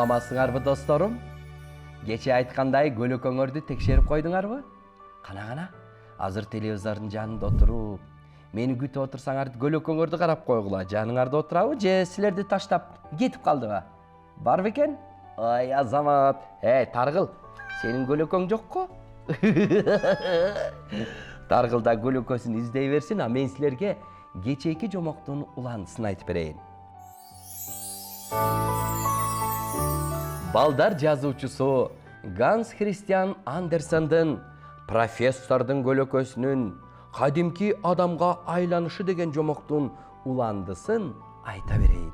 Саламатсыңарбы досторум? Кече айткандай көлөкөңөрдү текшерип койдуңарбы? Кана, азыр телевизордун жанында отуруп, мени күтүп отурсаңар көлөкөңөрдү карап койгула. Жаныңарда отурабы же силерди таштап кетип калдыбы? Бар бекен? Ай, азамат. Таргыл, сенин көлөкөң жокко? Таргыл да көлөкөсүн издей берсин, а мен силерге кечээки жомоктун уландысын айтып берейин. Балдар жазуучусу Ганс Христиан Андерсендин профессордун көлөкөсүнүн кадимки адамга айланышы деген жомоктун уландысын айта берейин.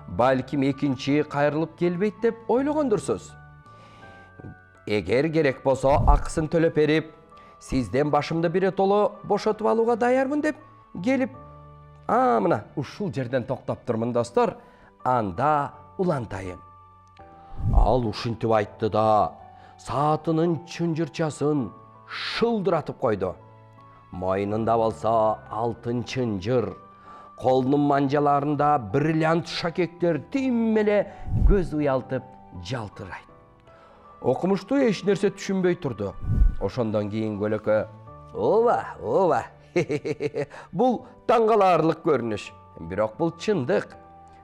Балким экинчи кайрылып келбейт деп ойлогондурсуз. Эгер керек болсо акысын төлөп берип, сизден башымды биротоло бошотуп алууга даярмын деп келип, мына ушул жерден токтоп турмун достор, анда улантайын. Ал ушинтип айтты да, саатынын чынжырчасын шылдыратып койду. Мойнунда болсо алтын чынжыр, колунун манжаларында бриллиант шакектер тим эле көз уялтып жалтырайт. Окумуштуу эч нерсе түшүнбөй турду. Ошондон кийин көлөкө: "Ооба. Бул таң каларлык көрүнүш, бирок бул чындык.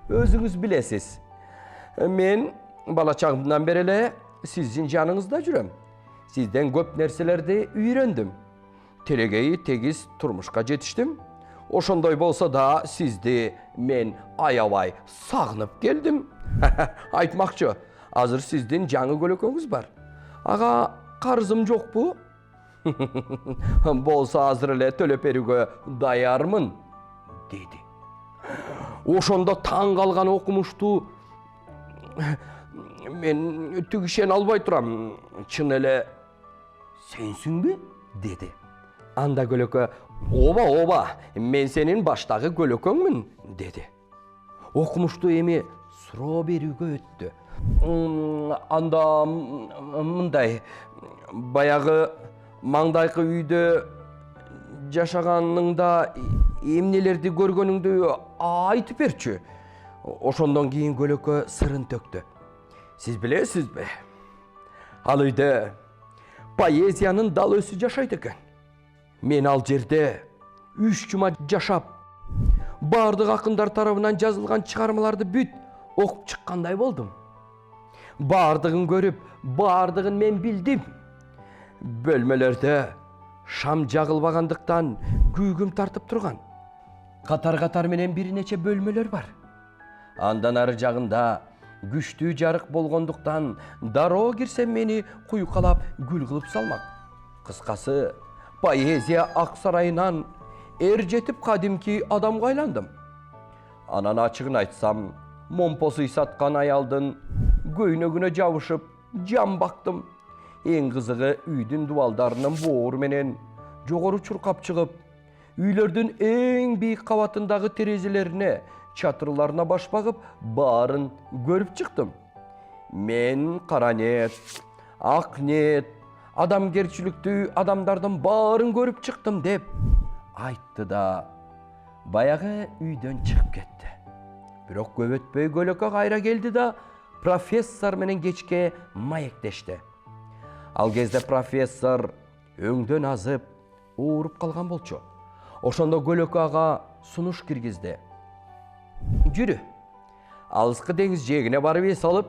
Өзүңүз билесиз. Мен бала чагымдан бери эле сиздин жаныңызда жүрөм. Сизден көп нерселерди үйрөндүм. Телегей тегиз турмушка жетиштим. Ошондой болсо да сизди мен аябай сагынып келдим. Айтмакчы, азыр сиздин жаңы көлөкөңүз бар. Ага карызым жокпу? Болсо азыр эле төлөп берүүгө даярмын", деди. Ошондо таң калган окумуштуу: "Мен түгүшен албай турам. Чын эле сенсиңби?" деди. Анда көлөкө: "Ооба, мен сенин баштагы көлөкөңмүн", деди. Окумуштуу эми суроо берүүгө өттү. "Анда мындай, баягы маңдайкы үйдө жашаганыңда эмнелерди көргөнүңдү айтып берчү". Ошондон кийин көлөкө сырын төктү. "Сиз билесизби? Ал үйдө поэзиянын дал өсү жашайт экен. Мен ал жерде 3 жума жашап, бардык акындар тарабынан жазылган чыгармаларды бүт окуп чыккандай болдум. Бардыгын көрүп, бардыгын мен билдим. Бөлмөлөрдө шам жагылбагандыктан күйгүм тартып турган. Катар менен бир нече бөлмөлөр бар. Андан ары жагында күчтүү жарык болгондуктан дароо кирсем мени куйкалап гүл кылып салмак. Кыскасы, поэзия ак сарайынан жетип кадимки адамга айландым. Анан ачыгын айтсам, момпосуй саткан аялдын көйнөгүнө жабышып жан бактым. Эң кызыгы, үйдүн дубалдарынын боору менен жогору чуркап чыгып, үйлөрдүн эң бийик кабатындагы терезелерине, чатырларына баш багып, баарын көрүп чыктым. Мен кара ниет, ак ниет, адамгерчиликтүү адамдардын баарын көрүп чыктым", деп айтты да баягы үйдөн чыгып кетти. Бирок көп өтпөй көлөкө кайра келди да профессор менен кечке маектешти. Ал кезде профессор өңдөн азып, ооруп калган болчу. Ошондо көлөкө ага сунуш киргизди. "Жүрү, алыскы деңиз жээгине барып эс алып,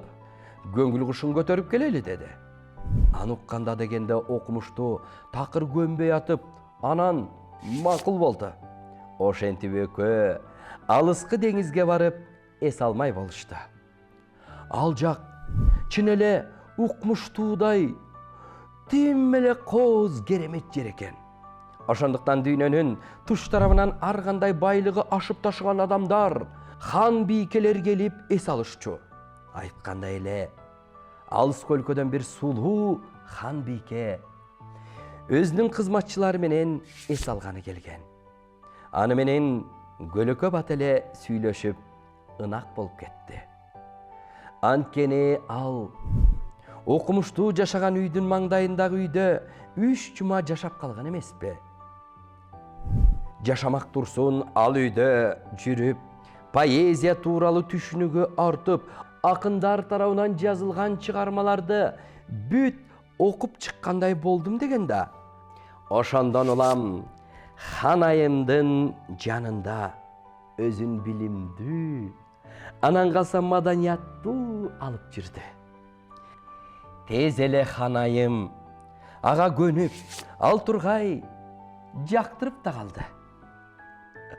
көңүл кушун көтөрүп келели", деди. Аны укканда дегенде окумуштуу такыр көнбөй атып, анан макул болду. Ошентип экөө алыскы деңизге барып эс алмай болушту. Ал жак чын эле укмуштуудай тим эле кооз керемет жер экен. Ошондуктан дүйнөнүн туш тарабынан ар кандай байлыгы ашып ташыган адамдар, хан бийкелер келип эс алышчу. Айткандай эле, алыскы өлкөдөн бир сулуу хан бийке өзүнүн кызматчылары менен эс алганы келген. Аны менен көлөкө бат эле сүйлөшүп, ынак болуп кетти. Анткени ал окумуштуу жашаган үйдүн маңдайындагы үйдө 3 жума жашап калган эмеспи? Жашамак турсун ал үйдө жүрүп, поэзия тууралуу түшүнүгү артып, акындар тарабынан жазылган чыгармаларды бүт окуп чыккандай болдум деген да. Ошондон улам хан айымдын жанында өзүн билимдүү, анан калса маданияттуу алып жүрдү. Тез эле хан айым ага көнүп, ал тургай жактырып да калды.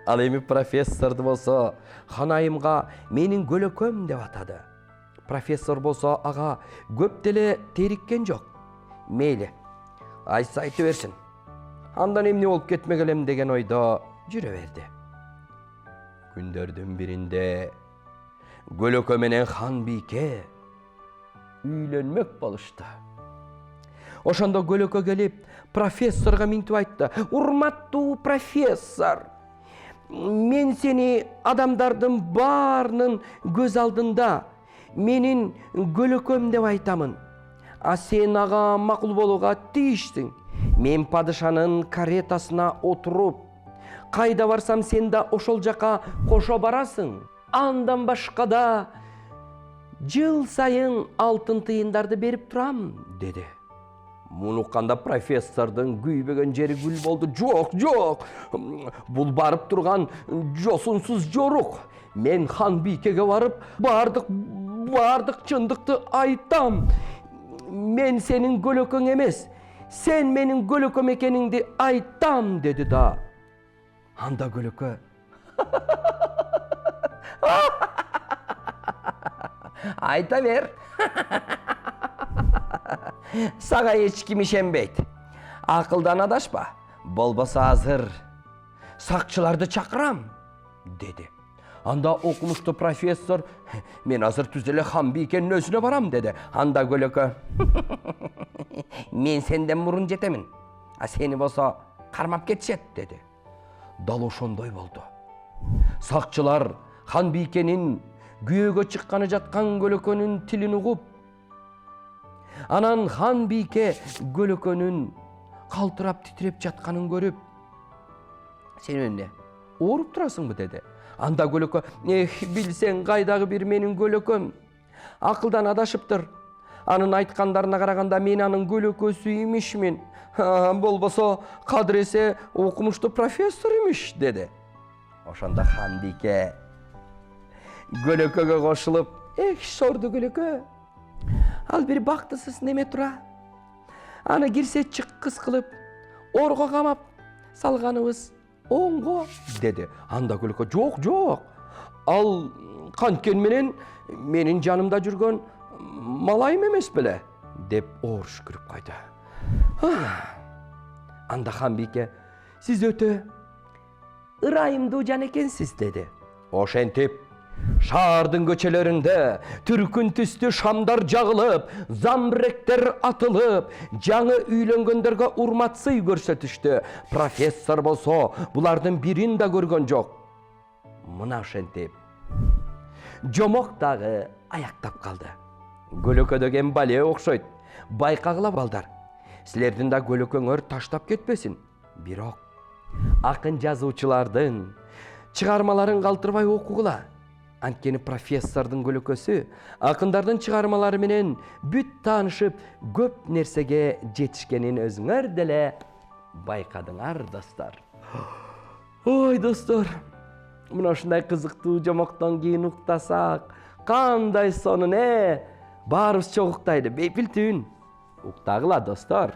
Ал эми профессорду болсо хан айымга менин көлөкөм деп атады. Профессор болсо ага көп деле териккен жок. Мейли, айса айта берсин. Андан эмне болуп кетмек элем деген ойдо жүрө берди. Күндөрдүн биринде көлөкө менен хан бийке үйлөнмөк болушту. Ошондо көлөкө келип, профессорго минтип айтты: "Урматтуу профессор, мен сени адамдардын баарынын көз алдында менин көлөкөм деп айтамын. А сен ага макул болууга тийиштиң. Мен падышанын каретасына отуруп, кайда барсам сен да ошол жака кошо барасың. Андан башка да жыл сайын алтын тыйындарды берип турам" деди. Муну укканда профессордун күйбөгөн жери күл болду. Жок, бул барып турган жосунсуз жорук. Мен хан бийкеге барып, бардык чындыкты айтам. Мен сенин көлөкөң эмес, сен менин көлөкөм экениңди айтам деди да. Анда көлөкө: "Айта бер. Сага эч ким ишенбейт. Акылдан адашпа. Болбосо азыр сакчыларды чакырам" деди. Анда окумуштуу профессор: "Мен азыр түз эле хан бийкенин өзүнө барам" деди. Анда көлөкө: "Мен сенден мурун жетемин. А сени болсо кармап кетишет" деди. Дал ошондой болду. Сакчылар хан бийкенин күйөөгө чыкканы жаткан көлөкөнүн тилин угуп, анан хан бийке көлөкөнүн калтырап титиреп жатканын көрүп: "Сен эмне, ооруп турасыңбы" деди. Анда көлөкө: "Билсең кайдагы бир менин көлөкөм акылдан адашыптыр. Анын айткандарына караганда мен анын көлөкөсү имишмин. Болбосо кадыресе окумуштуу профессор имиш" деди. Ошондо хан бийке көлөкөгө кошулуп: "Шорду көлөкө, ал бир бактысыз неме тура. Аны кирсе чыккыс кылып, орго камап салганыбыз оңго" деди. Анда көлөкө: "Жок, ал канткен менен менин жанымда жүргөн малайым эмес беле" деп оор түшкүрүп койду. Анда хан бийке: "Сиз өтө ырайымдуу жан экенсиз" деди. Ошентип шаардын көчөлөрүндө түркүн түстүү шамдар жагылып, замбыректер атылып, жаңы үйлөнгөндөргө урмат сый көрсөтүштү. Профессор болсо булардын бирин да көргөн жок. Мына ошентип жомок дагы аяктап калды. Көлөкө деген бале окшойт. Байкагыла балдар, силердин да көлөкөңөр таштап кетпесин. Бирок акын жазуучулардын чыгармаларын калтырбай окугула. Анткени профессордун көлөкөсү акындардын чыгармалары менен бүт таанышып, көп нерсеге жетишкенин өзүңөр деле байкадыңар, достор. Ой, достор, мына ушундай кызыктуу жомоктон кийин уктасак, кандай сонун, баарыбыз чогуктайды. Бейпил түн. Уктагыла, достор.